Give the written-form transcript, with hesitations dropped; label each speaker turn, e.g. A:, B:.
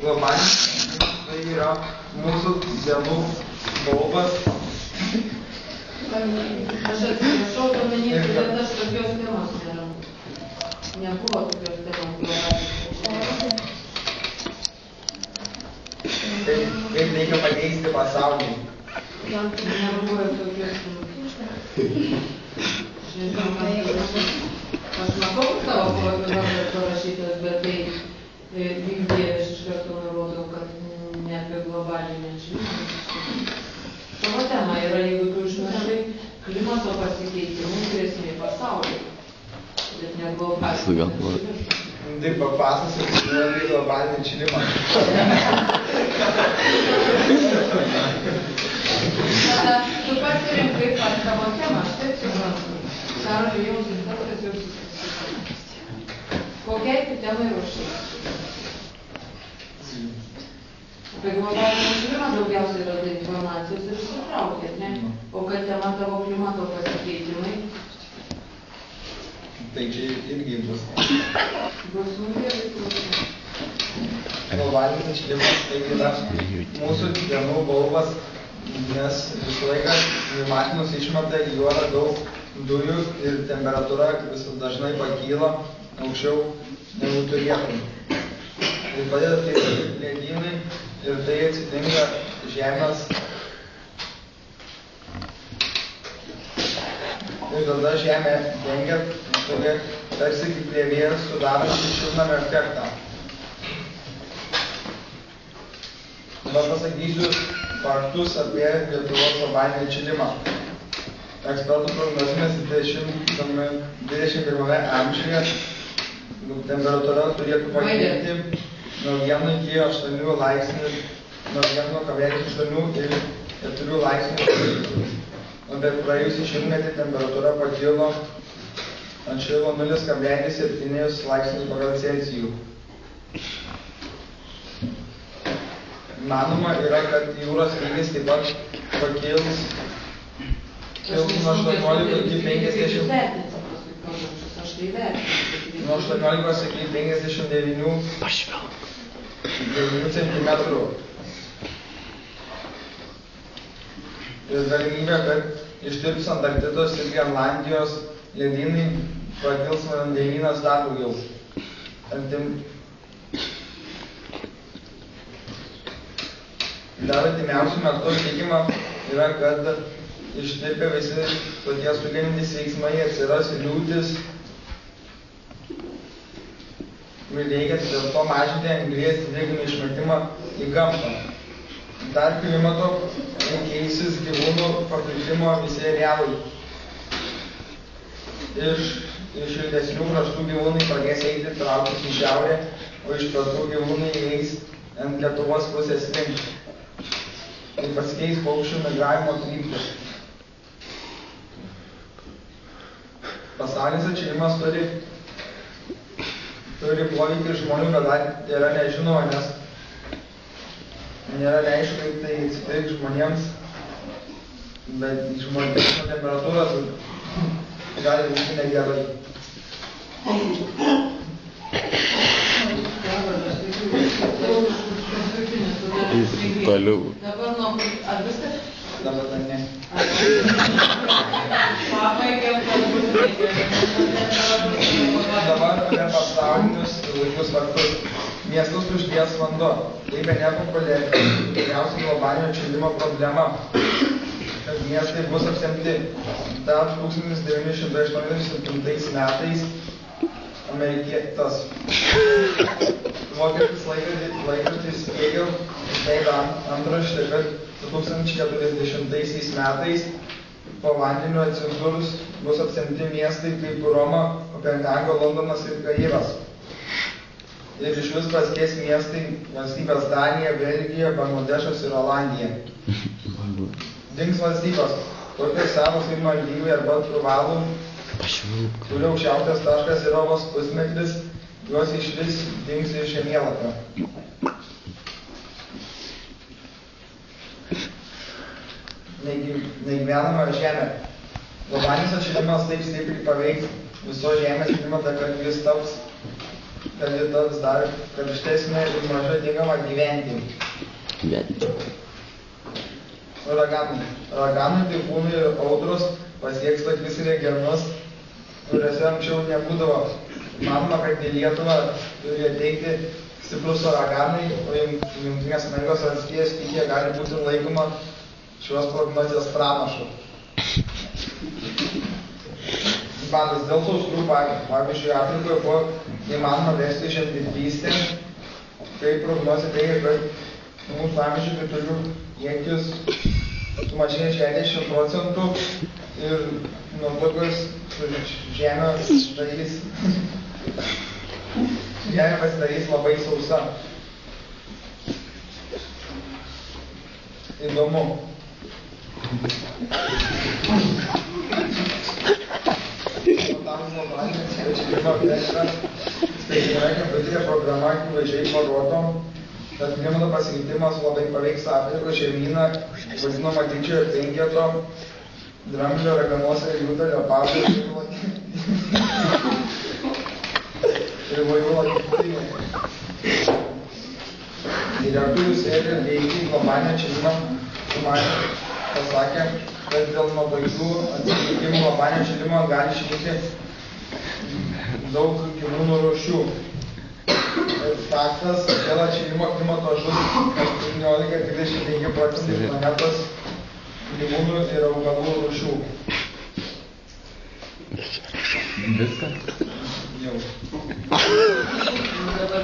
A: Globalinis tai yra mūsų dienų baubas.
B: Aš atsiprašau, paminėti, bet aš tokios temos nėra. Nebuvo tokios temos globalinis.
A: Kaip reikia pakeisti pasaulį.
B: Jam nebuvo tokios temos. Aš matau tavo pavadovas parašytas, bet tai vykdė aš iš karto nurodau, kad ne apie globalinę atšilimą. Tavo tema yra, jeigu tu užmiršai klimato pasikeitimų grėsmė pasauliui, bet ne globalinę atšilimą.
A: Tai papasakosiu apie globalinį atšilimą.
B: Tada tu pasirinkai pat tavo temą, aš taip suprantu. Karoliu, jums užduotas jau susitikti. Kokiai tu temai ruošai? Apie globalinį atšilimą daugiausiai yra informacijos ir sutraukėt, ne? O kad tema tavo klimato pasikeitimai?
A: Tai čia irgi bus.
B: Bus sunkiai klausimai.
A: Globalinis atšilimas tai yra mūsų dienų baubas, nes visą laiką mašinos išmeta į orą daug dujų ir temperatūra dažnai pakyla aukščiau negu turėtų. Tai padeda tai ledynai ir tai atsitinka žemės. Ir tada žemė dengia, kurie tarsi kaip plėvėjas sudaro šiltnamio efektą. Dabar pasakysiu faktus apie Lietuvos globalinį atšilimą. Ekspertų prognozėmis 21 amžiuje temperatūra turėtų pakilti nuo 1 iki 8 laipsnių, nuo 1,8 ir 4 laipsnių. Bet praėjusį šimtmetį temperatūra pakilo atšilo 0,7 laipsnių pagal Celsijų. Manoma yra, kad jūros lygis taip pat pakils nuo 18 iki 50 nuo 18 iki 59 centimetrų. Ir galimybė, kad ištirps Antarktidos ir Grenlandijos ledynai pakils vandenynas dar daugiau. Dar artimiausiu metu tikima yra, kad ištirpę visi tokie sukeliantys veiksmai, atsiras liūtis. Reikia dėl to mažinti anglies dvideginio išmetimą į gamtą. Dar klimato keisis gyvūnų paplitimo visi arealai. Iš šiltesnių kraštų gyvūnai pradės eiti trauktis į šiaurę, o iš pietų gyvūnai eis ant Lietuvos pusės link. Tai pasikeis paukščių migravimo kryptis. Pasaulinis atšilimas turi poveikį žmonių, bet dar yra nežinoma, nes nėra neaišku, kaip tai atsitiks žmonėms, bet žmonėms temperatūros gali būti negerai.
C: Toliau.
B: Dabar nuo... Ar viskas?
A: Dabar dar ne.
B: Pabaigėm, kad
A: Dabar apie pasaulinius laikus faktus. Miestus užlies vanduo. Tai bene populiariausia globalinio atšilimo problema, kad miestai bus apsemti. Dar 1987 metais amerikietis vokietis laikraštis Spiegel išleido antraštę, kad 2040 metais po vandeniu atsidūrus bus apsemti miestai kaip Roma, Kopenhaga, Londonas ir Kairas. Ir iš vis praskės miestai valstybės Danija, Belgija, Bangladešas ir Olandija. Dings valstybės, tokios senos kaip Maldyvai arba Tuvalu, kurių aukščiausias taškas yra vos pusmetris, juos išvis dings iš žemėlapio. Negyvenama žemė. Globalinis atšilimas taip stipriai paveiks viso žemės klimatą, kad jis taps kad ji taps dar karštesnė ir mažai tinkama gyventi. Uraganai. Uraganai, taifūnai ir audros pasieks tokius regionus, kuriuose anksčiau nebūdavo. Manoma, kad į Lietuvą turi ateiti stiprus uraganai, o Jungtinės Amerikos valstijos stichija gali būti laikoma šios prognozijos pranašu. Badas dėl sausrų pavyzdžiui, Afrikoje buvo įmanoma vesti žemdirbystę, kai prognozija teigia, kad mūsų amžių kritulių kiekis sumažėjo 60% ir nuo tokios žemė pasidarys labai sausa. Įdomu. Tai yra kompiuterinė programa akivaizdžiai parodo, kad klimato pasikeitimas labai paveiks Afrikos žemyną, vadinamą didžiojo penketo, dramblio, raganosą ir juodą leopardą ir vairuolą kitinį. Direktorius ėdė veikti globalinę atšilimą, pasakė, kad dėl nuobaigių atsitikimų globalinio atšilimo gali išnykti daug gyvūnų rūšių. Faktas, dėl atšilimo klimato žus 18–25% planetos gyvūnų ir augalų rūšių.
C: Viską?
A: Jau.
B: Dabar